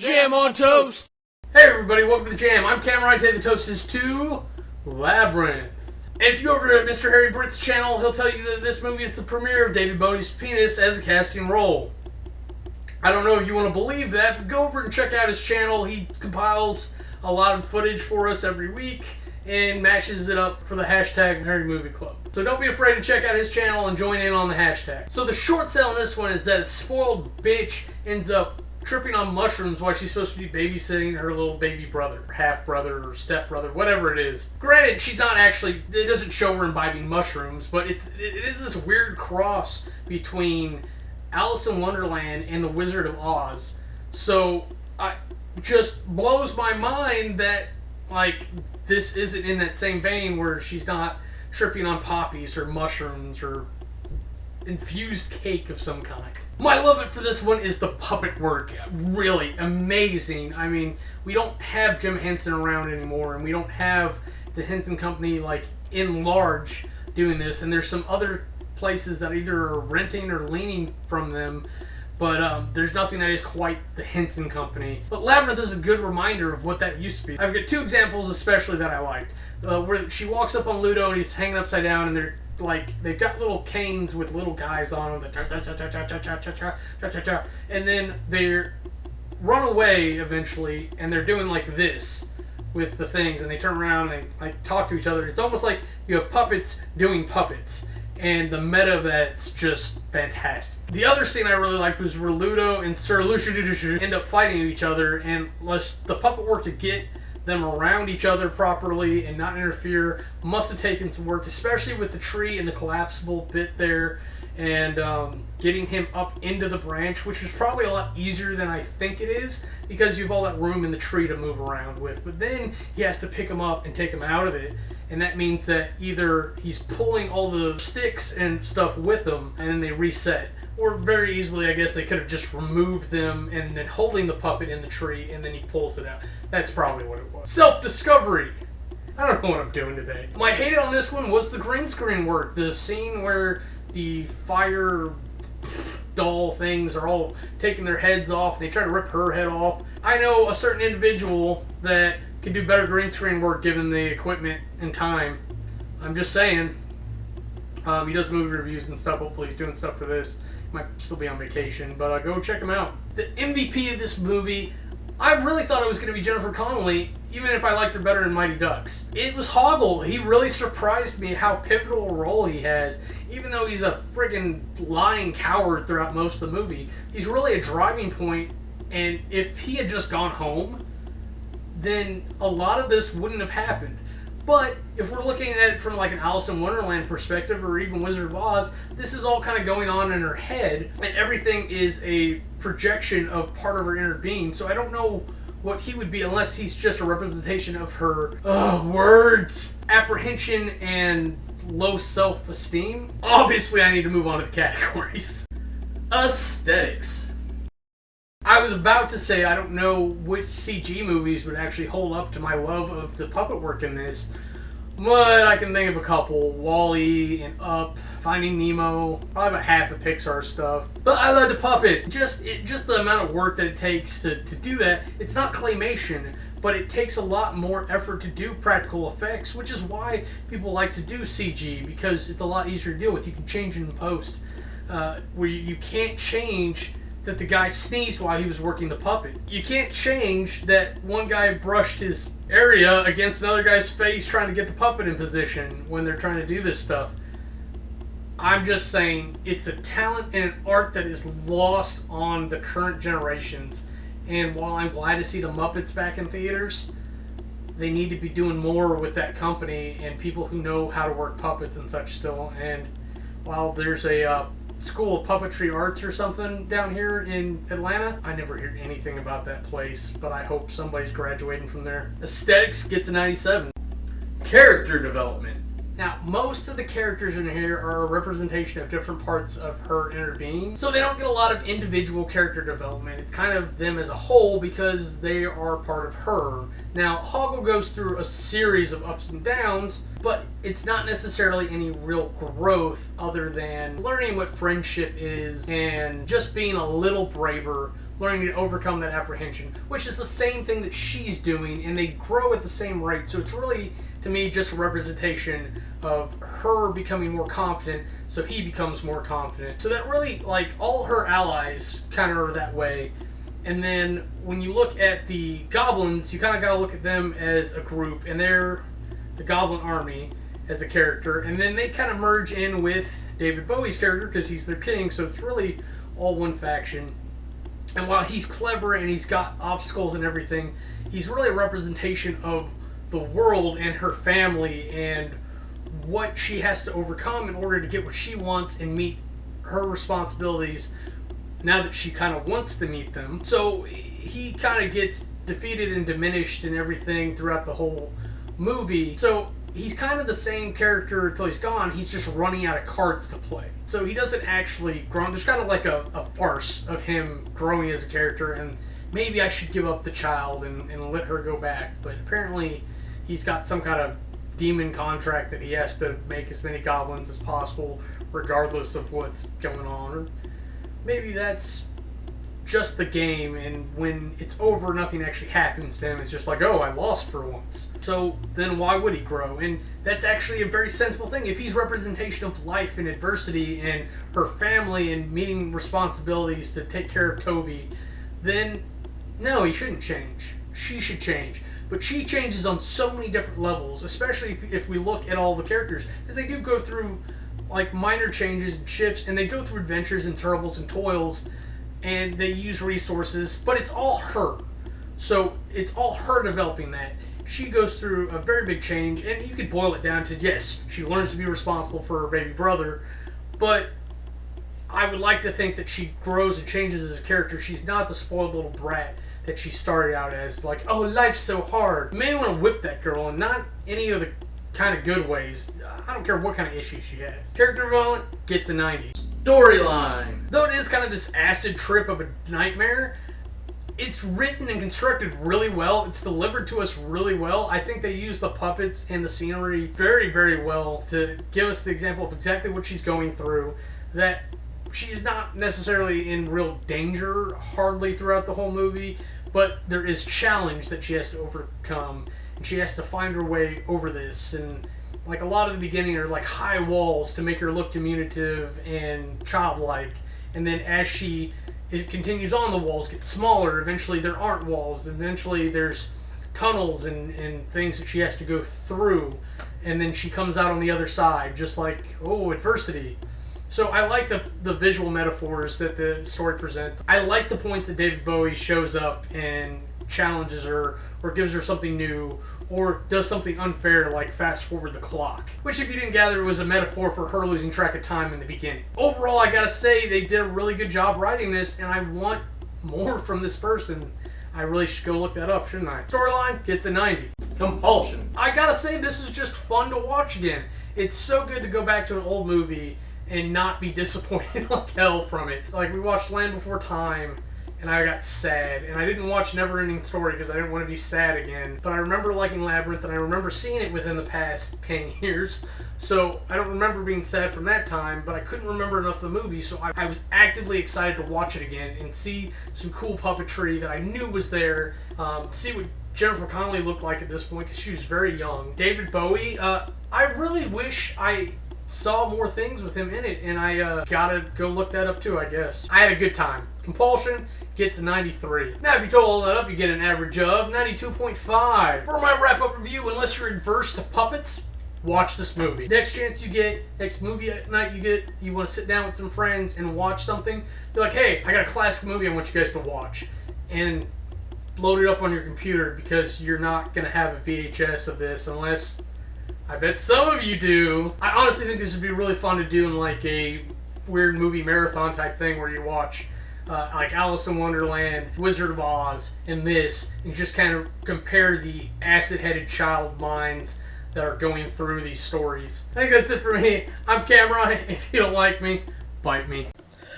Jam on toast! Hey everybody, welcome to the Jam. I'm Cameron. Today the toast is to Labyrinth. And if you go over to Mr. Harry Britt's channel, he'll tell you that this movie is the premiere of David Bowie's penis as a casting role. I don't know if you want to believe that, but go over and check out his channel. He compiles a lot of footage for us every week and mashes it up for the hashtag Harry Movie Club. So don't be afraid to check out his channel and join in on the hashtag. So the short sell on this one is that a spoiled bitch ends up tripping on mushrooms while she's supposed to be babysitting her little baby brother, half brother, or step brother, whatever it is. Granted, she's not actually, it doesn't show her imbibing mushrooms, but it is this weird cross between Alice in Wonderland and the Wizard of Oz. So just blows my mind that this isn't in that same vein where she's not tripping on poppies or mushrooms or infused cake of some kind. My love for this one is the puppet work. Really amazing. I mean, we don't have Jim Henson around anymore, and we don't have the Henson Company in large doing this, and there's some other places that either are renting or leaning from them, but there's nothing that is quite the Henson Company. But Labyrinth is a good reminder of what that used to be. I've got two examples especially that I liked. Where she walks up on Ludo and he's hanging upside down, and they've got little canes with little guys on them that and then they run away eventually, and they're doing this with the things, and they turn around and they talk to each other. It's almost like you have puppets doing puppets, and the meta of that's just fantastic. The other scene I really liked was where Ludo and Sir Lucius end up fighting each other, and the puppet work to get them around each other properly and not interfere must have taken some work, especially with the tree and the collapsible bit there, and getting him up into the branch, which is probably a lot easier than I think it is, because you have all that room in the tree to move around with. But then he has to pick him up and take him out of it, and that means that either he's pulling all the sticks and stuff with him and then they reset, or very easily, I guess, they could have just removed them and then holding the puppet in the tree, and then he pulls it out. That's probably what it was. Self-discovery! I don't know what I'm doing today. My hate on this one was the green screen work. The scene where the fire doll things are all taking their heads off, and they try to rip her head off. I know a certain individual that could do better green screen work given the equipment and time. I'm just saying. He does movie reviews and stuff. Hopefully he's doing stuff for this. Might still be on vacation, but go check him out. The MVP of this movie, I really thought it was going to be Jennifer Connelly, even if I liked her better in Mighty Ducks. It was Hoggle. He really surprised me how pivotal a role he has, even though he's a friggin' lying coward throughout most of the movie. He's really a driving point, and if he had just gone home, then a lot of this wouldn't have happened. But if we're looking at it from an Alice in Wonderland perspective, or even Wizard of Oz, this is all kind of going on in her head, and everything is a projection of part of her inner being. So I don't know what he would be unless he's just a representation of her apprehension and low self-esteem. Obviously, I need to move on to the categories. Aesthetics. I was about to say I don't know which CG movies would actually hold up to my love of the puppet work in this, but I can think of a couple. WALL-E and Up, Finding Nemo, probably about half of Pixar stuff. But I love the puppet. Just the amount of work that it takes to do that. It's not claymation, but it takes a lot more effort to do practical effects, which is why people like to do CG, because it's a lot easier to deal with. You can change it in post, where you can't change that the guy sneezed while he was working the puppet. You can't change that one guy brushed his area against another guy's face trying to get the puppet in position when they're trying to do this stuff. I'm just saying, it's a talent and an art that is lost on the current generations. And while I'm glad to see the Muppets back in theaters, they need to be doing more with that company and people who know how to work puppets and such still. And while there's a School of Puppetry Arts or something down here in Atlanta, I never hear anything about that place, but I hope somebody's graduating from there. Aesthetics gets a 97. Character development. Now, most of the characters in here are a representation of different parts of her inner being, so they don't get a lot of individual character development. It's kind of them as a whole because they are part of her. Now, Hoggle goes through a series of ups and downs, but it's not necessarily any real growth other than learning what friendship is and just being a little braver learning to overcome that apprehension, which is the same thing that she's doing, and they grow at the same rate. So it's really, to me, just a representation of her becoming more confident, so he becomes more confident. So that really, like, all her allies kind of are that way. And then when you look at the goblins, you kind of got to look at them as a group, and they're the Goblin Army as a character, and then they kind of merge in with David Bowie's character because he's their king, so it's really all one faction. And while he's clever and he's got obstacles and everything, he's really a representation of the world and her family and what she has to overcome in order to get what she wants and meet her responsibilities now that she kind of wants to meet them. So he kind of gets defeated and diminished and everything throughout the whole movie. So he's kind of the same character until he's gone. He's just running out of cards to play. So he doesn't actually grow. There's kind of like a farce of him growing as a character, and maybe I should give up the child and let her go back. But apparently he's got some kind of demon contract that he has to make as many goblins as possible regardless of what's going on. Or maybe that's just the game, and when it's over, nothing actually happens to him. It's just like, oh, I lost for once. So then why would he grow? And that's actually a very sensible thing. If he's representation of life and adversity and her family and meeting responsibilities to take care of Toby, then no, he shouldn't change. She should change. But she changes on so many different levels, especially if we look at all the characters, because they do go through like minor changes and shifts, and they go through adventures and troubles and toils, and they use resources, but it's all her. So it's all her developing that. She goes through a very big change, and you could boil it down to, yes, she learns to be responsible for her baby brother, but I would like to think that she grows and changes as a character. She's not the spoiled little brat that she started out as, like, oh, life's so hard. You may want to whip that girl, and not any of the kind of good ways. I don't care what kind of issues she has. Character development gets a 90. Storyline. Though it is kind of this acid trip of a nightmare, it's written and constructed really well. It's delivered to us really well. I think they use the puppets and the scenery very, very well to give us the example of exactly what she's going through. That she's not necessarily in real danger hardly throughout the whole movie, but there is challenge that she has to overcome, and she has to find her way over this. And like a lot of the beginning are like high walls to make her look diminutive and childlike, and then as it continues on, the walls get smaller. Eventually there aren't walls. Eventually there's tunnels and things that she has to go through, and then she comes out on the other side, just like, oh, adversity. So I like the visual metaphors that the story presents. I like the points that David Bowie shows up and challenges her, or gives her something new, or does something unfair, like fast forward the clock. Which, if you didn't gather, was a metaphor for her losing track of time in the beginning. Overall, I gotta say, they did a really good job writing this, and I want more from this person. I really should go look that up, shouldn't I? Storyline gets a 90. Compulsion. I gotta say, this is just fun to watch again. It's so good to go back to an old movie and not be disappointed like hell from it. Like, we watched Land Before Time, and I got sad. And I didn't watch Neverending Story because I didn't want to be sad again. But I remember liking Labyrinth, and I remember seeing it within the past 10 years. So I don't remember being sad from that time, but I couldn't remember enough of the movie, so I was actively excited to watch it again and see some cool puppetry that I knew was there, see what Jennifer Connelly looked like at this point, because she was very young. David Bowie, I really wish I saw more things with him in it, and I gotta go look that up too, I guess. I had a good time. Compulsion gets a 93. Now, if you total all that up, you get an average of 92.5. For my wrap-up review, unless you're adverse to puppets, watch this movie. Next chance you get, next movie night you get, you want to sit down with some friends and watch something, be like, hey, I got a classic movie I want you guys to watch. And load it up on your computer, because you're not going to have a VHS of this unless, I bet some of you do. I honestly think this would be really fun to do in like a weird movie marathon type thing where you watch like Alice in Wonderland, Wizard of Oz, and this, and just kind of compare the acid-headed child minds that are going through these stories. I think that's it for me. I'm Cameron. If you don't like me, bite me.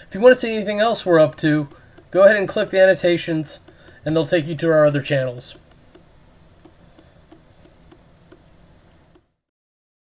If you want to see anything else we're up to, go ahead and click the annotations, and they'll take you to our other channels.